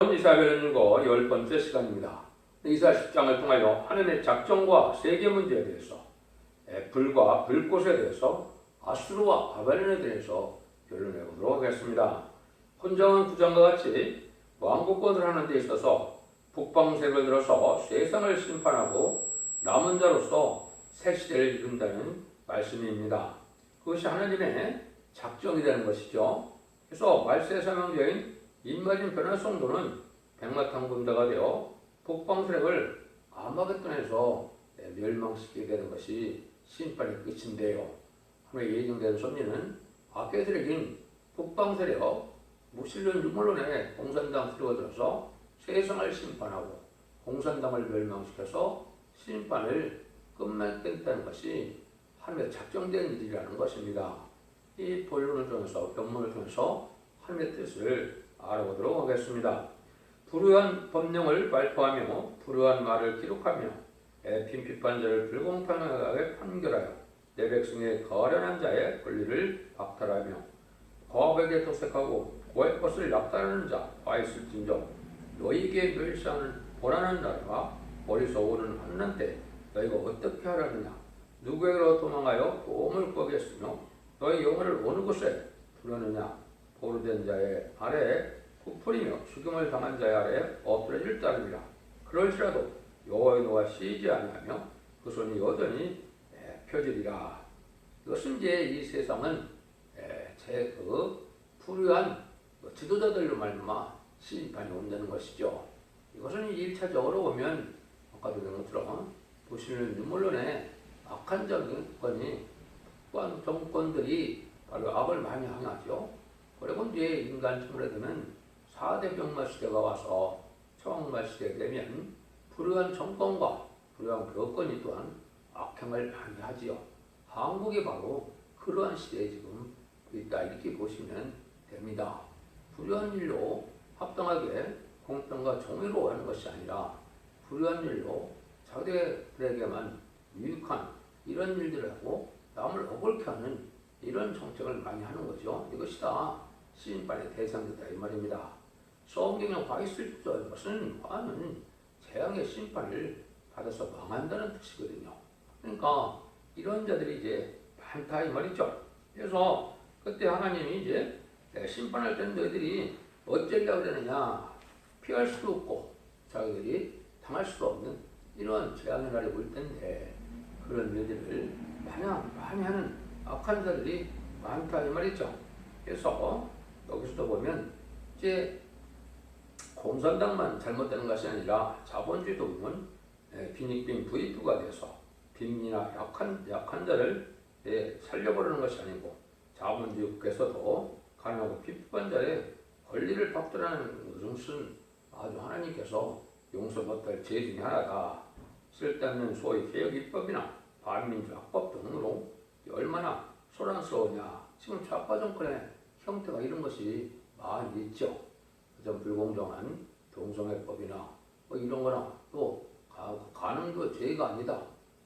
이사야를 읽어 10번째 시간입니다. 이사야 10장을 통하여 하나님의 작정과 세계 문제에 대해서, 불과 불꽃에 대해서, 아수르와 바벨론에 대해서 결론해 보도록 하겠습니다. 혼정한 구장과 같이 왕국권을 하는 데 있어서 북방색을 들어서 세상을 심판하고 남은 자로서 새 시대를 이룬다는 말씀입니다. 그것이 하나님의 작정이라는 것이죠. 그래서 말세 사명자인 인마진 변화성도는 백마탄군자가 되어 북방세력을 아마겟돈에서 멸망시키게 되는 것이 심판의 끝인데요. 하나님의 예정된 섭리는 악의 세력인 북방세력, 무신론 유물론의 공산당 세력을 들어서 세상을 심판하고 공산당을 멸망시켜서 심판을 끝맺겠다는 것이 하나님의 작정된 일이라는 것입니다. 이 본론을 통해서, 본문을 통해서 하나님의 뜻을 알아보도록 하겠습니다. 불의한 법령을 발표하며 불의한 말을 기록하며 빈핍한 자를 불공평하게 판결하여 내 백성의 거련한 자의 권리를 박탈하며 고압에게 도색하고 고의 것을 약탈하는 자와 있을진저 너희에게 멸시하는 고난한 날과 머리서 오는 환난 때 너희가 어떻게 하려느냐. 누구에게로 도망하여 도움을 구하겠으며 너희 영혼을 어느 곳에 두려느냐. 보루된 자의 아래에 부풀이며 죽임을 당한 자의 아래에 엎드려질 따름이라. 그럴지라도 여호와의 노가 쉬지 아니하며 그 손이 여전히 펴지리라. 이것은 이제 이 세상은 제 불의한 지도자들로 말미암아 심판이 온다는 것이죠. 이것은 1차적으로 보면 아까도 본 것처럼 보시는 유물론의 악한 정권이 정권들이 바로 악을 많이 행하죠. 그리고 이제 인간 청래되는 4대 병마 시대가 와서 청마 시대가 되면 불의한 정권과 불의한 교권이 또한 악행을 많이 하지요. 한국이 바로 그러한 시대에 지금 있다 이렇게 보시면 됩니다. 불의한 일로 합당하게 공평과 정의로 하는 것이 아니라 불의한 일로 자기들에게만 유익한 이런 일들을 하고 남을 억울케 하는 이런 정책을 많이 하는 거죠. 이것이 다 심판의 대상이다 이 말입니다. 성경에 화 있을 것은 화는 재앙의 심판을 받아서 망한다는 뜻이거든요. 그러니까 이런 자들이 이제 많다 이 말이죠. 그래서 그때 하나님이 이제 심판할 때는 너희들이 어쩌려고 그러느냐. 피할 수도 없고 자기들이 당할 수도 없는 이런 재앙의 날이 올 텐데 그런 일들을 많이 하는 악한 자들이 많다 이 말이죠. 그래서 여기서도 보면 이제 공산당만 잘못되는 것이 아니라 자본주의도 보면 빈익빈 부익부가 돼서 빈민이나 약한 자를 살려버리는 것이 아니고 자본주의 국에서도 가난하고 빈핍한 자의 권리를 박탈하는 것은 아주 하나님께서 용서 못할 죄 중에 하나다. 쓸데없는 소위 개혁입법이나 반민주학법 등으로 얼마나 소란스러우냐. 지금 좌파 정권의 형태가 이런 것이 많이 있죠. 좀 불공정한 동성애법이나 뭐 이런 거나 또 가늠도 죄가 아니다.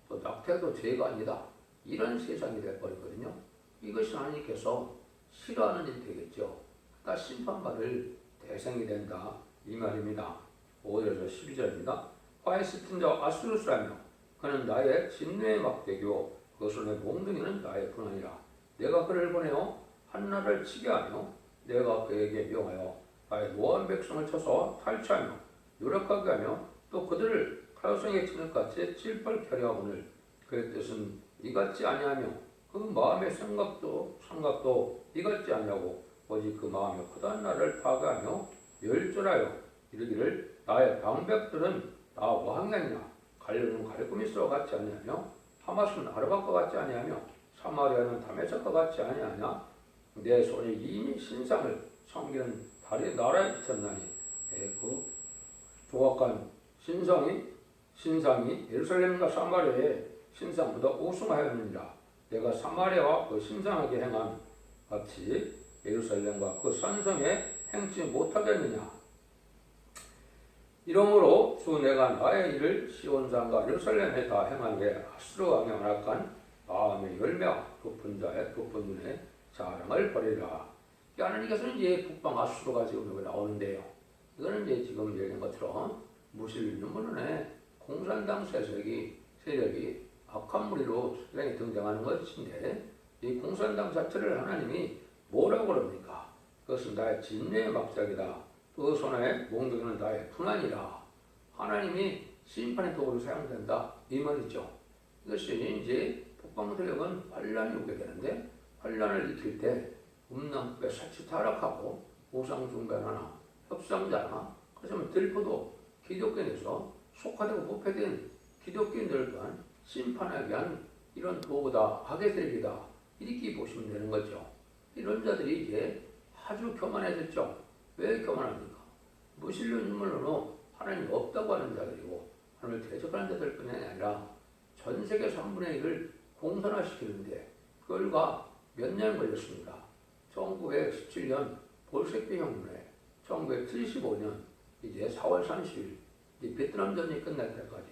또 낙태도 죄가 아니다. 이런 세상이 돼버리거든요. 이것이 하나님께서 싫어하는 일이 되겠죠. 그러니까 심판받을 대상이 된다. 이 말입니다. 5절에서 12절입니다. 화에 짙은 자 아수르스라며 그는 나의 진노의 막대기요 그 손의 몽둥이는 나의 분원이라. 내가 그를 보내어 한나를 치게 하며 내가 그에게 명하여 나의 노한 백성을 쳐서 탈취하며 노력하게 하며 또 그들을 칼성에 치는 같이 찔벌게 하려 하거늘 그의 뜻은 이같지 아니하며 그 마음의 생각도 이같지 아니하고 오직 그 마음의 허다한 나를 파괴하며 멸절하여 이르기를 나의 방백들은 다 왕이 아니냐. 갈렙은 갈굼이스와 같지 아니하며 하마스는 아르밧과 같지 아니하며 사마리아는 다메섹과 같지 아니하냐. 내 손이 이미 신상을 섬기는 다리 나라에 비쳤나니 그 조각한 신상이 예루살렘과 사마리아의 신상보다 우승하였느니라. 내가 사마리아와 그 신상하게 행한 같이 예루살렘과 그 산성에 행치 못하겠느냐. 이러므로 주 내가 나의 일을 시온산과 예루살렘에 다 행한 게 아수르 왕의 완악한 마음의 열매와 높은 자의 높은 눈에 자랑을 버리라. 하나님께서는 이제 북방 아수르가 지금 여기 나오는데요. 이거는 이제 지금 얘기한 것처럼 무신론의 공산당 세력이 악한 무리로 세상에 등장하는 것인데 이 공산당 자체를 하나님이 뭐라고 그럽니까? 그것은 나의 진노의 막작이다. 그 손에 몽둥이는 나의 분한이라. 하나님이 심판의 도구로 사용된다. 이 말이죠. 이것이 이제 북방 세력은 환란이 오게 되는데 환란을 일으킬 때 음란법에 사치 타락하고 우상 숭배하나 협상자나 그렇지만 들포도 기독교인에서 속화되고 부패된 기독교인들을 또한 심판하게 한 이런 도구다, 악의 세력이다 이렇게 보시면 되는 거죠. 이런 자들이 이제 아주 교만해졌죠. 왜 교만합니까? 무신론 인물로 하나님 없다고 하는 자들이고 하나님을 대적하는 자들뿐이 아니라 전 세계 3분의 1을 공산화시키는데 그 결과 몇 년 걸렸습니다. 1917년 볼셰비 혁명에 1975년 이제 4월 30일 이제 베트남전이 끝날 때까지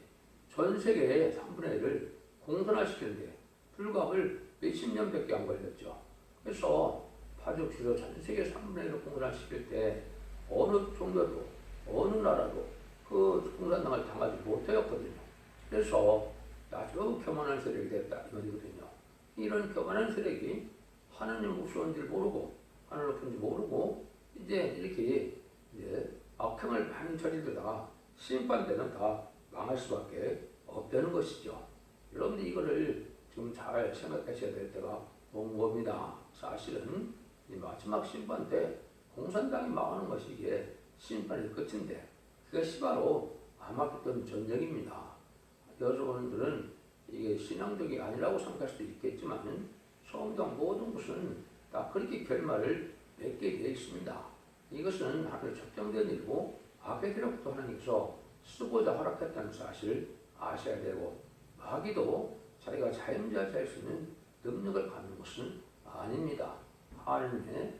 전 세계의 3분의 1을 공산화시키는데 불과를 몇십 년밖에 안 걸렸죠. 그래서 파죽지로 전 세계 3분의 1을 공산화시킬 때 어느 종교도 어느 나라도 그 공산당을 당하지 못하였거든요. 그래서 아주 교만한 세력이 됐다 이 말이거든요. 이런 교만한 세력이 하나님 무서운지 모르고 하늘 높은지 모르고 이제 이렇게 이제 악행을 많이 저지르다가 심판 때는 다 망할 수밖에 없다는 것이죠. 여러분들 이거를 좀 잘 생각하셔야 될 때가 온 겁니다. 사실은 이 마지막 심판 때 공산당이 망하는 것이 이게 심판의 끝인데 그것이 바로 아마겟돈 전쟁입니다. 여러분들은 이게 신앙적이 아니라고 생각할 수도 있겠지만 성경 모든 것은 다 그렇게 결말을 맺게 되어 있습니다. 이것은 하나님 적정된 일이고 악의 세력부터 하나님께서 쓰고자 허락했다는 사실을 아셔야 되고 마귀도 자기가 자임자할 수 있는 능력을 갖는 것은 아닙니다. 하나님의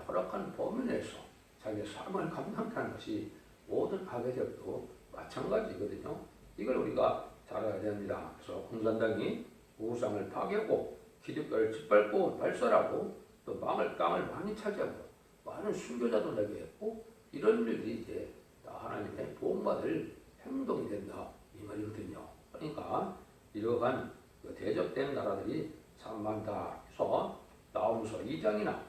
허락한 범위 내에서 자기의 삶을 감당하는 것이 모든 악의 세력도 마찬가지거든요. 이걸 우리가 잘 알아야 됩니다. 그래서 공산당이 우상을 파괴하고 기독교를 짓밟고 발설하고 또 땅을 많이 차지하고 많은 순교자도 나게 했고 이런 일들이 이제 다 하나님의 보험받을 행동이 된다 이 말이거든요. 그러니까 이러한 대적된 나라들이 참 많다 해서 나홈서 2장이나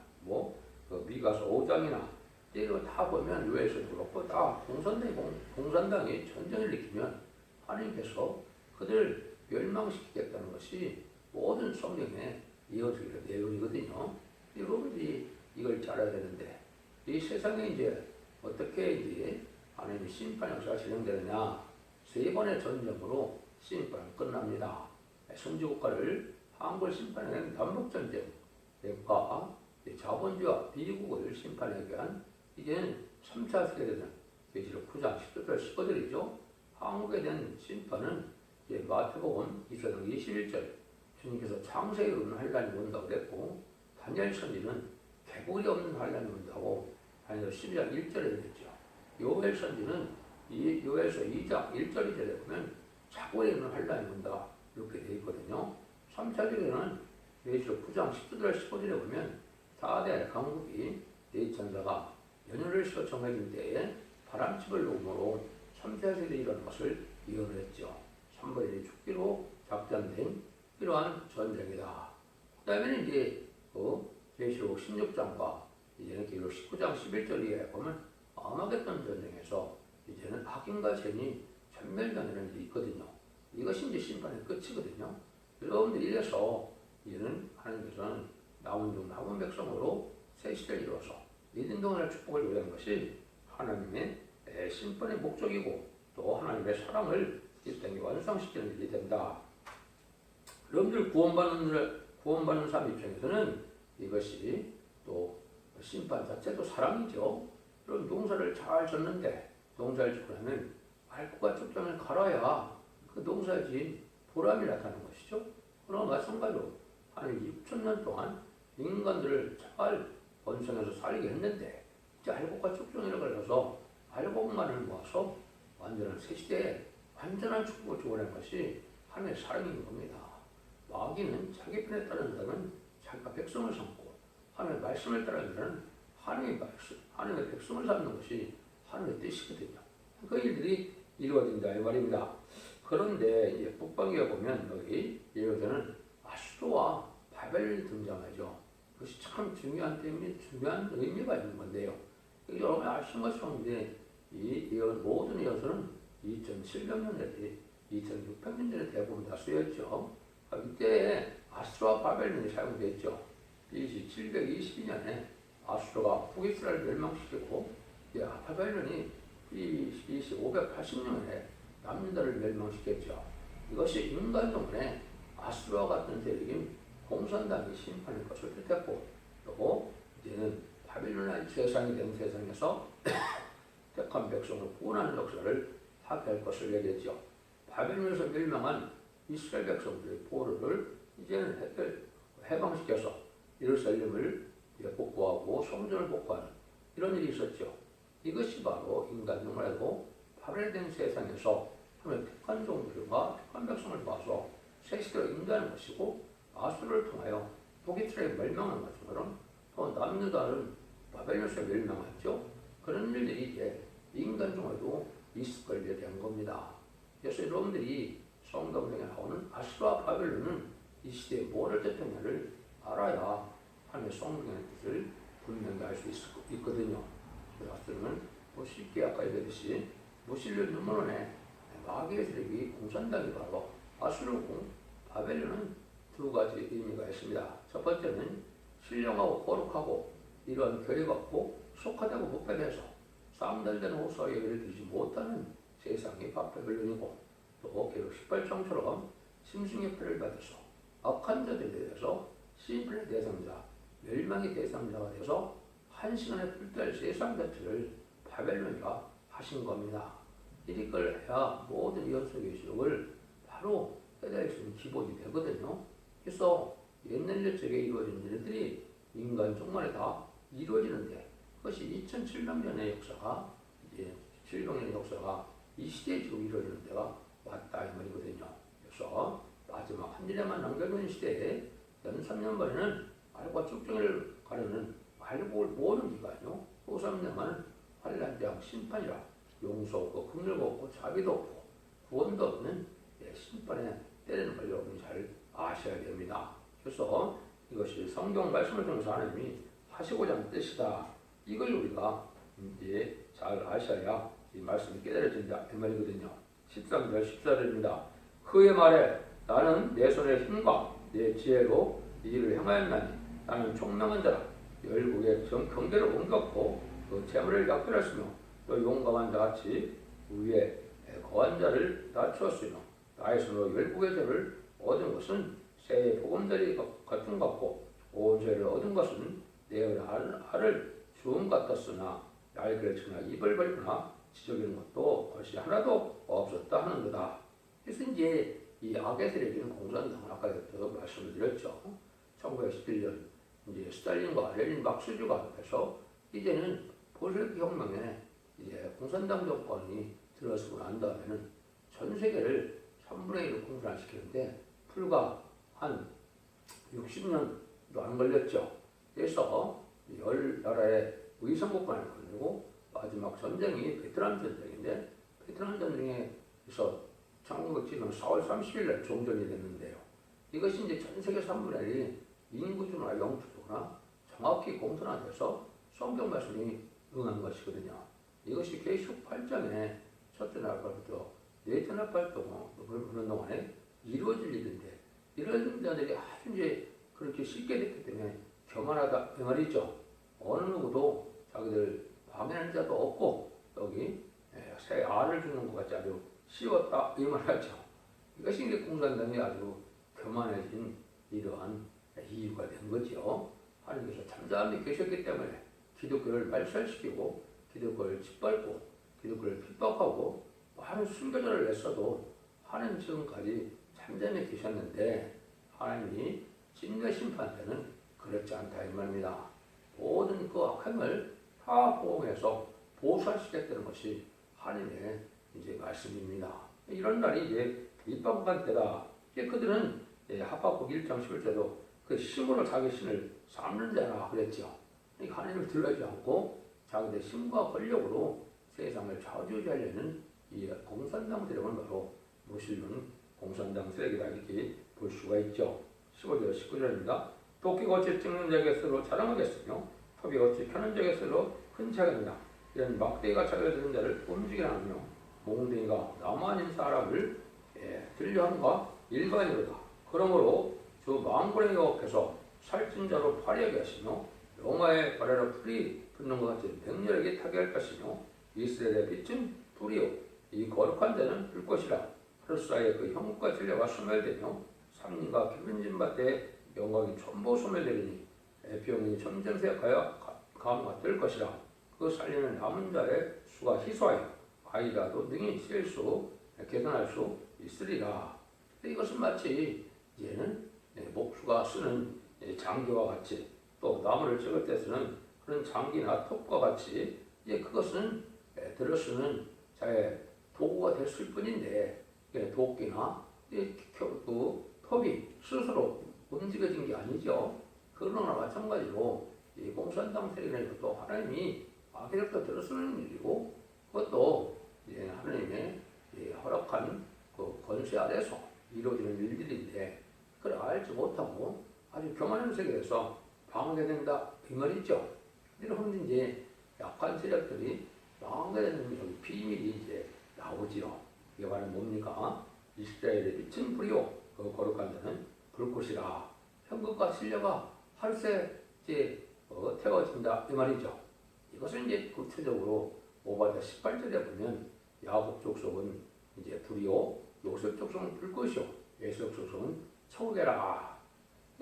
미가서 5장이나 이런 다 보면 요에서도 그렇고 다 공산당이 전쟁을 일으키면 하나님께서 그들을 멸망시키겠다는 것이 모든 성경에 이어지는 내용이거든요. 여러분들이 이걸 잘 알아야 되는데 이 세상에 이제 어떻게 이제 하나님의 심판 역사가 진행되느냐 3번의 전쟁으로 심판이 끝납니다. 선진국가를 한국을 심판하는 남북전쟁과 자본주의와 비국을 심판하기 위한 이제는 3차 세계대전 계시록 9장 10절 15절이죠. 한국에 대한 심판은 이제 마태복음 2장 21절 주님께서 창세에 없는 환란이 온다고 그랬고 다니엘 선지는 개구리 없는 환란이 온다고 다니엘 12장 1절에 그랬죠. 요엘 선지는 요엘서 2장 1절 2절에 보면 자고에 있는 환란이 온다 이렇게 되어 있거든요. 3차 세계는 계시록 9장 10절 15절에 보면 다대 강국이 대천사가 연휴를 쉬어 정해진 때에 바람집을 놓음으로 3차 세계에 일어난 것을 예언했죠. 3번의 죽기로 작전된 이러한 전쟁이다. 그 다음에는 이제 계시록 16장과 이제는 계시록 19장 11절에 보면 아마겟돈 전쟁에서 이제는 악인과 죄인이 전멸당하는 일이 있거든요. 이것이 이제 심판의 끝이거든요. 여러분들 이래서 이제는 하나님께서는 남은 백성으로 새 시대를 이루어서 이든동안의 축복을 요구하는 것이 하나님의 심판의 목적이고 또 하나님의 사랑을 이 땅에 완성시키는 일이 된다. 여러분들 구원받는 사람 입장에서는 이것이 또 심판 자체도 사랑이죠. 그럼 농사를 잘 졌는데 농사를 짓고 나면 알코가 적정을 갈아야 그 농사에 지은 보람이 나타나는 것이죠. 그러나 마찬가지로 하나님 6천년 동안 인간들을 잘 번성해서 살게 했는데 이제 알곡과 쭉종이를 걸려서 알곡만을 모아서 완전한 새시대에 완전한 축복을 주어낸 것이 하나님의 사랑인 겁니다. 마귀는 자기 편에 따르는 자는 자기가 백성을 삼고 하나님의 말씀을 따르는 자는 하나님의 백성을 삼는 것이 하나님의 뜻이거든요. 그 일들이 이루어진다 이 말입니다. 그런데 이제 북방기에 보면 여기 예언에는 아수르와 바벨론이 등장하죠. 그것이 참 중요한 때문에 중요한 의미가 있는 건데요. 여러분이 아시는 것처럼 이제 이 예언, 모든 예언서는 2700년 전에 2600년 전에 대부분 다 쓰였죠. 이때 아수르와 바벨론이 사용됐죠. BC 722년에 아수르가 북이스라엘을 멸망시키고 바벨론이 BC 580년에 남유다를 멸망시켰죠. 이것이 인간 동안에 아수르와 같은 세력인 공산당이 심판할 것을 뜻했고, 또 이제는 바빌론의 세상이 된 세상에서 택한 백성을 구원하는 역사를 하게 할 것을 얘기했죠. 바빌론에서 멸망한 이스라엘 백성들의 포로를 이제는 해방시켜서 예루살렘을 복구하고 성전을 복구하는 이런 일이 있었죠. 이것이 바로 인간 동안에도 파멸된 세상에서 하나님의 택한 종들과 택한 백성을 봐서 세시대로 인도하는 것이고, 아수르를 통하여 북이스라엘이 멸망한 것처럼 또 남유다는 바벨론에서 멸망했죠. 그런 일들이 이제 인간 중에도 있을 걸게 된 겁니다. 그래서 여러분들이 성경에 나오는 아수르와 바벨론은 이 시대에 뭐를 뜻했냐를 알아야 하나님의 성경의 뜻을 분명히 알 수 있거든요. 아수르는 쉽게 아까 얘기했듯이 무신론 눈물원에 마귀의 세력이 공산당이 바로 아수르고, 바벨론은 두 가지 의미가 있습니다. 첫 번째는 신령하고 거룩하고 이러한 교회받고 속하다고 복받아서 쌍달된 호소와 예배를 드리지 못하는 세상이 바벨론이고, 또 계속 18장처럼 심승의 패를 받아서 악한 자들에 대해서 심판의 대상자, 멸망의 대상자가 돼서 한 시간에 불탈 세상 자체를 바벨론이라 하신 겁니다. 이걸 해야 모든 예언서 계시록을 바로 깨달을 수 있는 기본이 되거든요. 그래서 옛날 옛적에 이루어진 일들이 인간 종말에 다 이루어지는데, 그것이 2700년의 역사가, 이제 700년의 역사가 이 시대에 지금 이루어지는 데가 맞다 이 말이거든요. 그래서 마지막 한 일에만 남겨둔 시대에 연 3년 만에는 알과 축정을 가르는 알고 모르는 기간이요. 또 3년만은 환란장 심판이라 용서 없고 긍휼도 없고 자비도 없고 구원도 없는 심판에 때리는 걸 여러분이 잘 아셔야 됩니다. 그래서 이것이 성경 말씀을 통해서 하나님이 하시고자 하는 뜻이다. 이걸 우리가 이제 잘 아셔야 이 말씀이 깨달아진다 이 말이거든요. 13절 14절입니다. 그의 말에 나는 내 손의 힘과 내 지혜로 이 일을 행하였나니 나는 총명한 자라. 열국의 경계를 옮겼고 그 재물을 약별했으며 또 용감한 자같이 위에 거한 자를 낮추었으며 나의 손으로 열국의 죄를 얻은 것은 새의 보금자리 같은 것 같고 온 죄를 얻은 것은 내 알을 주음 같았으나 날개를 치나 입을 벌거나 지적이는 것도 것이 하나도 없었다 하는 거다. 그래서 이제 이 악의 세력인 공산당은 아까부터 말씀을 드렸죠. 1911년 이제 스탈린과 레닌 막수주가 해서 이제는 볼셰비키 혁명에 이제 공산당 정권이 들어서고 난 다음에는 전 세계를 3분의 1로 공산화시키는데 불과 한 60년도 안 걸렸죠. 그래서 10나라의 위성국가를 걸리고 마지막 전쟁이 베트남 전쟁인데, 베트남 전쟁에서 1907년 4월 30일 날 종전이 됐는데요. 이것이 이제 전 세계 3분의 1이 인구주나 영주주나 정확히 공산화돼서 성경 말씀이 응한 것이거든요. 이것이 계시록 8장에 첫째 날부터 넷째 날까지 그런 동안에 이루어질 일인데, 이런 자들이 아주 이제 그렇게 쉽게 됐기 때문에 교만하다 이 말이죠. 어느 누구도 자기들 방해하는 자도 없고 여기 새 알을 주는 것 같이 아주 쉬웠다 이 말하죠. 이것이 이제 공산당이 아주 교만해진 이러한 이유가 된 거죠. 하나님께서 참자함이 계셨기 때문에 기독교를 말살시키고 기독교를 짓밟고 기독교를 핍박하고 많은 순교자를 냈어도 하나님 지금까지 참자함이 계셨는데, 하나님이 진노 심판 때는 그렇지 않다 이 말입니다. 모든 그 악함을 다 포함해서 보수하시겠다는 것이 하나님의 이제 말씀입니다. 이런 날이 이제 입방관 때다. 그들은 하박국 1장 11절도 그 힘으로 자기 신을 삼는 자라 그랬죠. 하나님을 들어야지 않고 자기들 힘과 권력으로 세상을 좌우지하려는 이 공산당 세력은 바로 무신론 공산당 세력이다 이렇게 볼 수가 있죠. 15절 19절입니다. 도끼같이 찍는 자에게 서로 자랑하겠으며 토비같이 펴는 자에게 서로 흔차겠느냐. 이런 막대기가 차려드는 자를 움직이게 하며 몽둥이가 나무 아닌 사람을 들려함과 일반이로다. 그러므로 주 만군의 여호와께서 살찐 자로 파리하게 하시며 영화의 발에로 풀이 붙는 것 같이 맹렬하게 타게 할 것이며 이스라엘의 빛은 불이요 이 거룩한 자는 불꽃이라. 하루 사이에 그 형국과 진리가 소멸되며 삼림과 기름진 밭에 영광이 전부 소멸되리니 비용이 점점새 가무가 될 것이라. 그 살리는 남은 자의 수가 희소하여 아이라도 능히 계산할 수 있으리라. 이것은 마치 이제는 목수가 쓰는 장기와 같이 또 나무를 찍을 때 쓰는 그런 장기나 톱과 같이 이제 그것은 들어 쓰는 자의 도구가 됐을 뿐인데 도끼나 그 톱이 스스로 움직여진 게 아니죠. 그러나 마찬가지로 이 공산당 세력에는 또 하나님이 악의롭게 들어 쓰는 일이고 그것도 하나님의 허락한 그 권세 아래서 이루어지는 일들인데 그걸 알지 못하고 아주 교만한 세계에서 방해된다 이 말이죠. 이런 이제 약한 세력들이 방해되는 비밀이 이제 나오지요. 이게 바로 뭡니까? 이스라엘의 빛은 불이요 그 거룩한 자는 불꽃이라. 형국과 진리가 하루새 이제 태워진다 이 말이죠. 이것은 이제 구체적으로 오바댜 18절에 보면 야곱 족속은 이제 불이요 요셉 족속은 불꽃이요 에서 족속은 천국이라.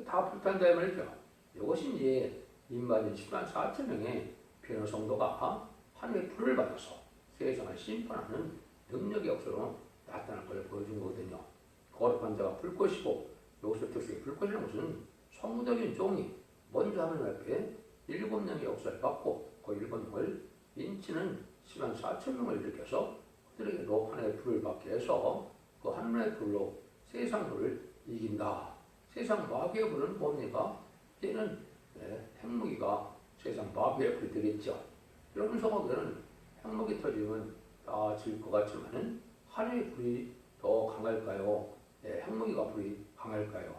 다 불탄다 이 말이죠. 이것이 이제 인간인 10만 4천 명의 변호 성도가 하늘의 불을 받아서 세상을 심판하는 능력의 역사로 나타날 걸 보여준 거거든요. 거룩한 자가 불꽃이고 요셉 족속의 불꽃이라는 것은 성적인 종이 먼저 하나님 앞에 7명의 역사를 받고 그 7명을 인치는 10만 4천 명을 일으켜서 그들에게도 하나님의 불을 받게 해서 그 하나님의 불로 세상 불을 이긴다. 세상 마귀의 불은 뭡니까? 이제는 핵무기가 세상 마귀의 불이 되겠죠. 이런 속에는 핵무기 터지면 다 질 것 같지만은 하나님의 불이 더 강할까요? 핵무기가 불이 강할까요?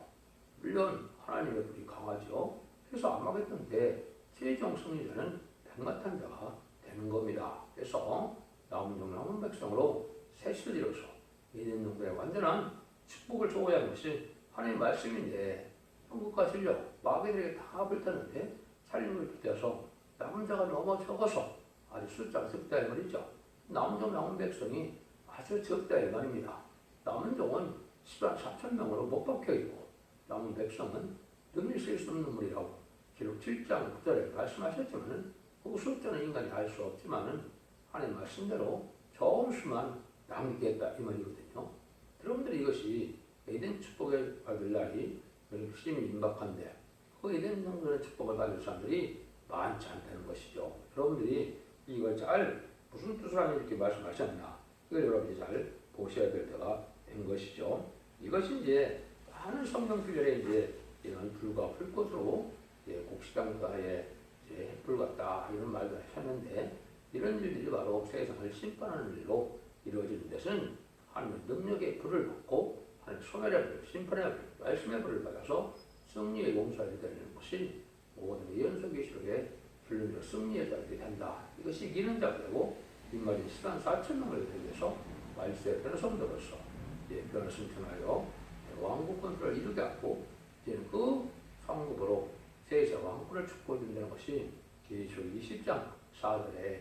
물론 하나님의 불이 강하죠. 그래서 아마겟돈 때 최종 승리자는 백마탄자가 되는 겁니다. 그래서 남은 종 남은 백성으로 세시를 이뤄서 에덴 동산의 완전한 축복을 소유한 것이 하나님의 말씀인데 형국과 진력 마귀들에게 다 불탔는데 살림을 빗대서 남은 자가 너무 적어서 아주 숫자가 적다 이 말이죠. 남은 종 남은 백성이 아주 적다 이 말입니다. 남은 종은 10만 4천 명으로 못 박혀있고 남은 백성은 능히 쓸 수 없는 물이라고 기록 7장 9절에 말씀하셨지만 그 숫자는 인간이 알 수 없지만은 하나님 말씀대로 적은 수만 남겠다 이 말이거든요. 여러분들이 이것이 에덴 축복을 받을 날이 심히 임박한데 그 에덴 정도의 축복을 받을 사람들이 많지 않다는 것이죠. 여러분들이 이걸 잘 무슨 뜻을 하는 이렇게 말씀하셨나 이걸 여러분이 잘 보셔야 될 때가 된 것이죠. 이것이 이제 많은 성경 구절에 이제 이런 불과 불꽃으로 곡식당가에 햇불 같다 이런 말도 하셨는데 이런 일들이 바로 세상을 심판하는 일로 이루어지는 것은 하나님의 능력의 불을 받고 하나님의 소멸의 불, 심판의 불, 말씀의 불을 받아서 승리의 용사들이 되는 것이 모든 예언서기록에 불륜으로 승리의 자들이 된다. 이것이 이기는 자들이고 빈말인 10만 4천 명을 대해서 말씀의 변호성도로서 변호 승천하여 왕국 건설을 이루게 하고 이제는 그 상급으로 세상 왕국을 축복해준다는 것이 계시록 20장 4절에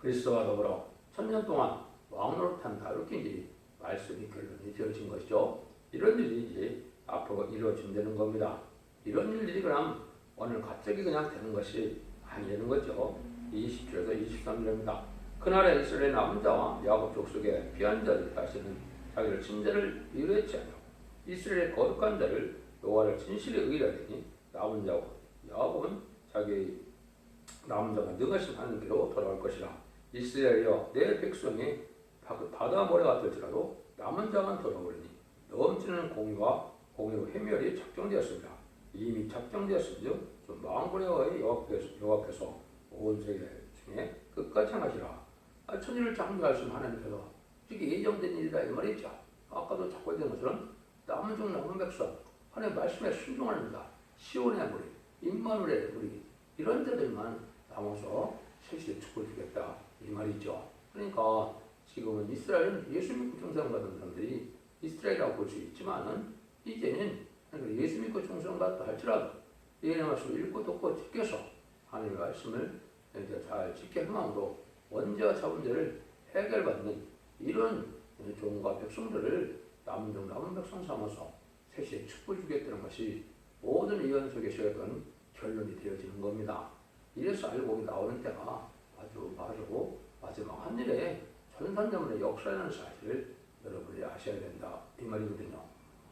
그리스도와 더불어 천년 동안 왕노릇한다 이렇게 이제 말씀이 결론이 되어진 것이죠. 이런 일이 이제 앞으로 이루어진다는 겁니다. 이런 일들이 그럼 오늘 갑자기 그냥 되는 것이 아니라는 거죠. 20절에서 23절입니다. 그날에 이스라엘 남은 자와 야곱 족속의 피한 자들이 다시는 자기를 친자를 의뢰치 않고 이스라엘의 거룩한 자를 여호와를 진실에 의뢰하더니 남은 자고 야곱은 자기 남은 자가 능하신 하나님께로 돌아올 것이라. 이스라엘이여 내 백성이 바다 모래가 될지라도 남은 자만 돌아오리니 넘치는 공의로 해멸이 작정되었습니다. 이미 작정되었으며 좀 망군의 여호와께서 온 세계 중에 끝까지 행하시라. 천지를 창조하신 하나님께서 이게 예정된 일이다 이 말이죠. 아까도 자꾸 했던 것처럼 남은 중 남은 백성 하나님의 말씀에 순종하는 자, 시온의 무리, 임마누엘의 무리 이런 자들만 남아서 세시의 축복을 주겠다 이 말이죠. 그러니까 지금은 이스라엘은 예수 믿고 충성받은 사람들이 이스라엘이라고 볼 수 있지만은 이제는 예수 믿고 충성받다 할지라도 예언의 말씀을 읽고 듣고 지켜서 하나님의 말씀을 이제 잘 지켜 행함으로 원죄와 자본죄를 해결받는 이런 종과 백성들을 남은 중 남은 백성 삼아서 세시에 축복을 주겠다는 것이 모든 예언 속에서 어떤 결론이 되어지는 겁니다. 이래서 알곡이 나오는 때가 아주 바르고 마지막 한 일에 천산자문의 역사라는 사실을 여러분이 아셔야 된다 이 말이거든요.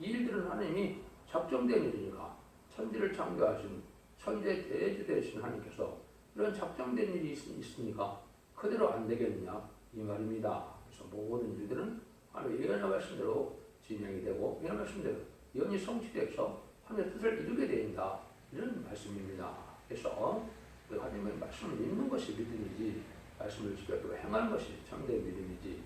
이 일들은 하나님이 작정된 일이니까 천지를 창조하신 천재 대주 되신 하나님께서 이런 작정된 일이 있으니까 그대로 안 되겠느냐 이 말입니다. 그래서 모든 일들은 하나님의 예언의 말씀대로 진행이 되고 예언의 말씀대로 예언이 성취돼서 하나님의 뜻을 이루게 된다 이런 말씀입니다. 그래서 하나님의 말씀을 믿는 것이 믿음이지 말씀을 지켜도 행하는 것이 참된 믿음이지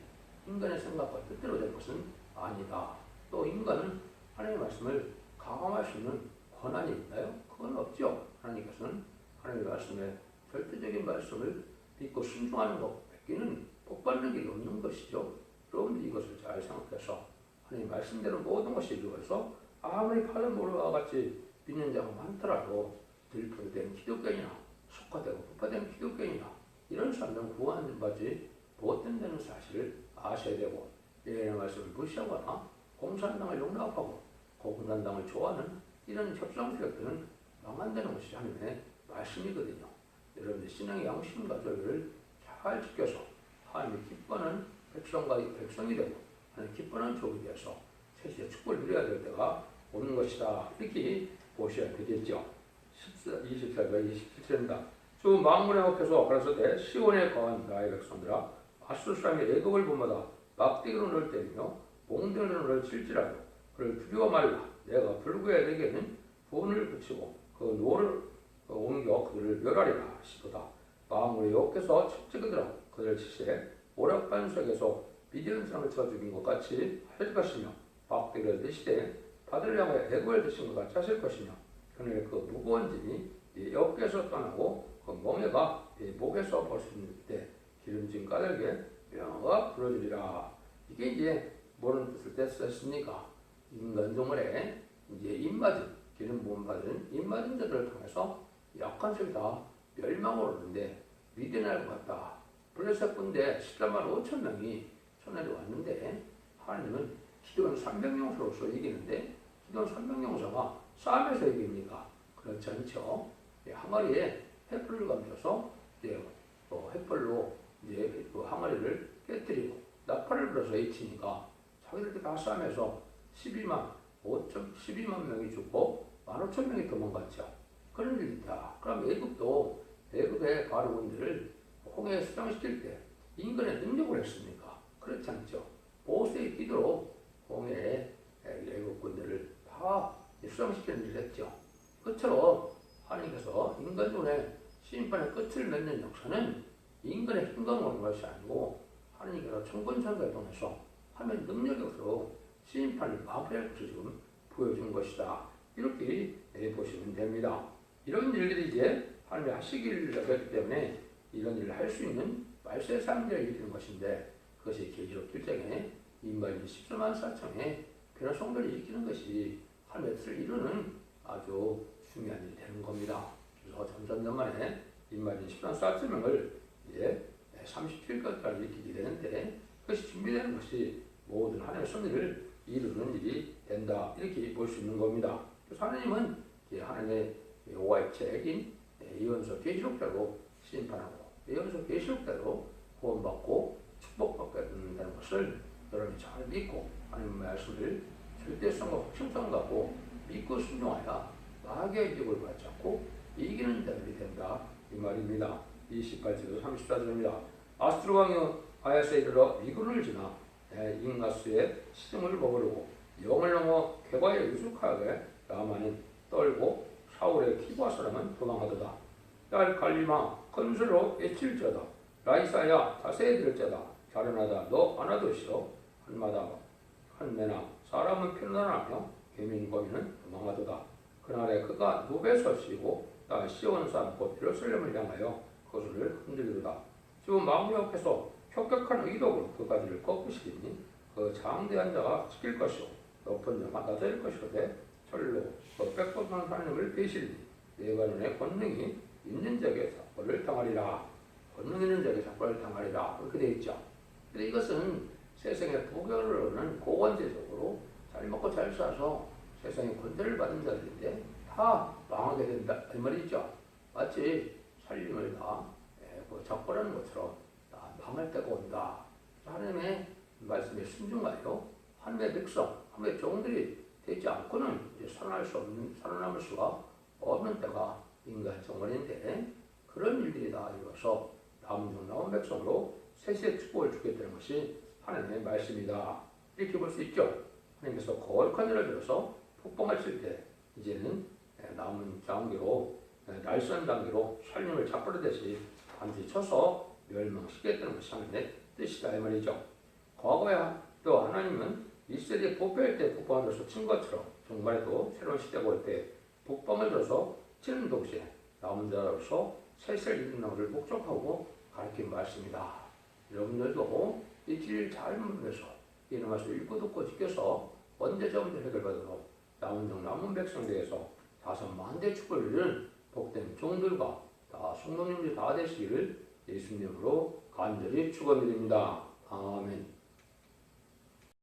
인간의 생각과 뜻대로 된 것은 아니다. 또 인간은 하나님의 말씀을 강화할 수 있는 권한이 있나요? 그건 없죠. 하나님께서는 하나님의 말씀에 절대적인 말씀을 믿고 순종하는 것 밖에는 복받는 길이 없는 것이죠. 여러분들 이것을 잘 생각해서 하나님 말씀대로 모든 것이 이루어서 아무리 파란 모래와 같이 믿는 자가 많더라도 들포된 기독교인이나 속화되고 부파된 기독교인이나 이런 사람들은 구원받지 못된다는 사실을 아셔야 되고 예언의 말씀을 무시하거나 공산당을 용납하고 공산당을 좋아하는 이런 협상 세력들은 망한다는 것이 하나님의 말씀이거든요. 여러분들 신앙의 양심과 조율을 잘 지켜서 하나님이 기뻐하는 백성이 되고 하나님 기뻐하는 족이 되어서 세시의 축복을 누려야 될 때가 오는 것이다. 이렇게 보셔야 되겠죠. 24절 27절입니다. 주 만군의 여호와께서 가라사대 시온에 거한 나의 백성들아 아수르 사람이 애굽을 본마다 막대기로 너를 때리며 몽둥이로 너를 칠지라도 그를 두려워 말라. 내가 불구에 내게는 돈을 붙이고 그 노를 옮겨 그를 멸하리라 하시도다. 만군의 여호와께서 첫째 그들하고 그들을 치시되 오락반 속에서 미디안 사람을 쳐 죽인 것 같이 할 것이며 막대기를 드시되 바다를 향하여 애굽을 드신 것 같이 하실 것이며 그는 그 무거운 짐이 네 어깨에서 떠나고 그 멍에가 네 목에서 벗어질 때 기름진 까닭에 명화가 부러지리라. 이게 이제 뭐는 뜻을 뗐습니까? 인간종을에 이제 입맞은 기름 부음 받은 입맞은 자들을 통해서 약한 속이 다 멸망을 오는데 미디안을 갔다. 블레셋 군대 13만 5천 명이 천하에 왔는데 하나님은 기도원 300용사로서 이기는데 기도원 300용사가 싸움에서 이깁니까? 그렇지 않죠. 항아리에 횃불을 감춰서 이제 횃불로 이제 그 항아리를 깨뜨리고 나팔을 불어서 해치니까 자기들끼리 다 싸움에서 12만 명이 죽고 15,000명이 도망갔죠. 그런 일이 있다. 그럼 애굽의 바로군들을 홍해에 수장시킬 때 인간의 능력을 했습니까? 그렇지 않죠. 모세의 기도로 홍해에 애국군들을 다 수장시키는 일을 했죠. 그처럼 하나님께서 인간존의 심판의 끝을 맺는 역사는 인간의 힘과 오는 것이 아니고 하나님께서 천군천사를 통해서 하나님의 능력으로 심판을 마무리할 것을 지금 보여준 것이다. 이렇게 보시면 됩니다. 이런 일들이 이제 하나님이 하시기를 하기 때문에 이런 일을 할 수 있는 말세 사람들을 일으키는 것인데 그것이 계시록 1장에 인마인 14만 4천의 변화성들을 일으키는 것이 하나님의 뜻을 이루는 아주 중요한 일이 되는 겁니다. 그래서 점점만에 인마인 14만 4천 명을 이제 37까지 일으키게 되는데 그것이 준비되는 것이 모든 하나님의 섭리를 이루는 일이 된다. 이렇게 볼 수 있는 겁니다. 그래서 하나님은 하나님의 여호와의 책인 예언서 계시록대로 심판하고 예언서 계시록대로 구원받고 축복받게 된다는 것을 여러분이 잘 믿고 하나님의 말씀을 절대성과 확신성 갖고 믿고 순종하여 마귀의 유혹을 받지 않고 이기는 자들이 된다. 이 말입니다. 28절 34절입니다. 아수르 왕이 아야스에 이르러 미군을 지나 잉가스의 시름을 먹으려고 영을 넘어 괴과에 유숙하게 라마는 떨고 사울의 기부아 사람은 도망하도다. 딸 갈리마 건수로 애칠자다. 라이사야 다세에 들자다. 자련하다 너 안하도시오. 한매나 사람은 편안하며 개민 거민은 도망하도다. 그날에 그가 누베서 쉬고 딸 시온 산 곧 예루살렘을 향하여 거수를 흔들리도다. 지금 마음이 앞에서 혁격한 의독으로 그가지를 꺾으시리니 그 장대한 자가 지킬 것이요 높은 자가 낮아질 것이로되 철로 그 빽빽한 하나님을 배시리니 내관원의 권능이 있는 자에게 사건을 당하리라. 권능 있는 자에게 사건을 당하리라. 그렇게 되어 있죠. 근데 이것은 세상의 부결로는 고관제적으로 잘 먹고 잘 사서 세상의 권세를 받은 자들인데 다 망하게 된다 이 말이죠. 마치 살림을 다 적벌하는 것처럼 다 망할 때가 온다. 하나님의 말씀에 순종하여 하나님의 백성, 하나님의 종들이 되지 않고는 이제 살아남을 수가 없는 때가 인간 정원인데 그런 일들이 다 이루어서 남은 백성으로 세세의 축복을 주겠다는 것이 하나님의 말씀이다. 이렇게 볼 수 있죠. 하나님께서 거룩한 일을 들어서 폭풍하실 때 이제는 남은 장기로 날선 장기로 살림을 잡버리듯이 반드시 쳐서 멸망시키겠다는 것이 하나님의 뜻이다 이 말이죠. 과거에 또 하나님은 이스라엘이 복배할 때 북방을 줘서 친 것처럼 정말에도 새로운 시대가 올 때 북방을 줘서 치는 동시에 남은 자로서 세세를 이루는 것을 목적하고 가르친 말씀이다. 여러분들도 이 길 잘 물으면서 이런 말씀을 읽고 듣고 지켜서 언제적으로 해결받도록 남은 백성 대해서 5만 대 축복을 이루는 복된 종들과 다 성도님들이 다 되시기를 예수님으로 간절히 축원드립니다. 아멘.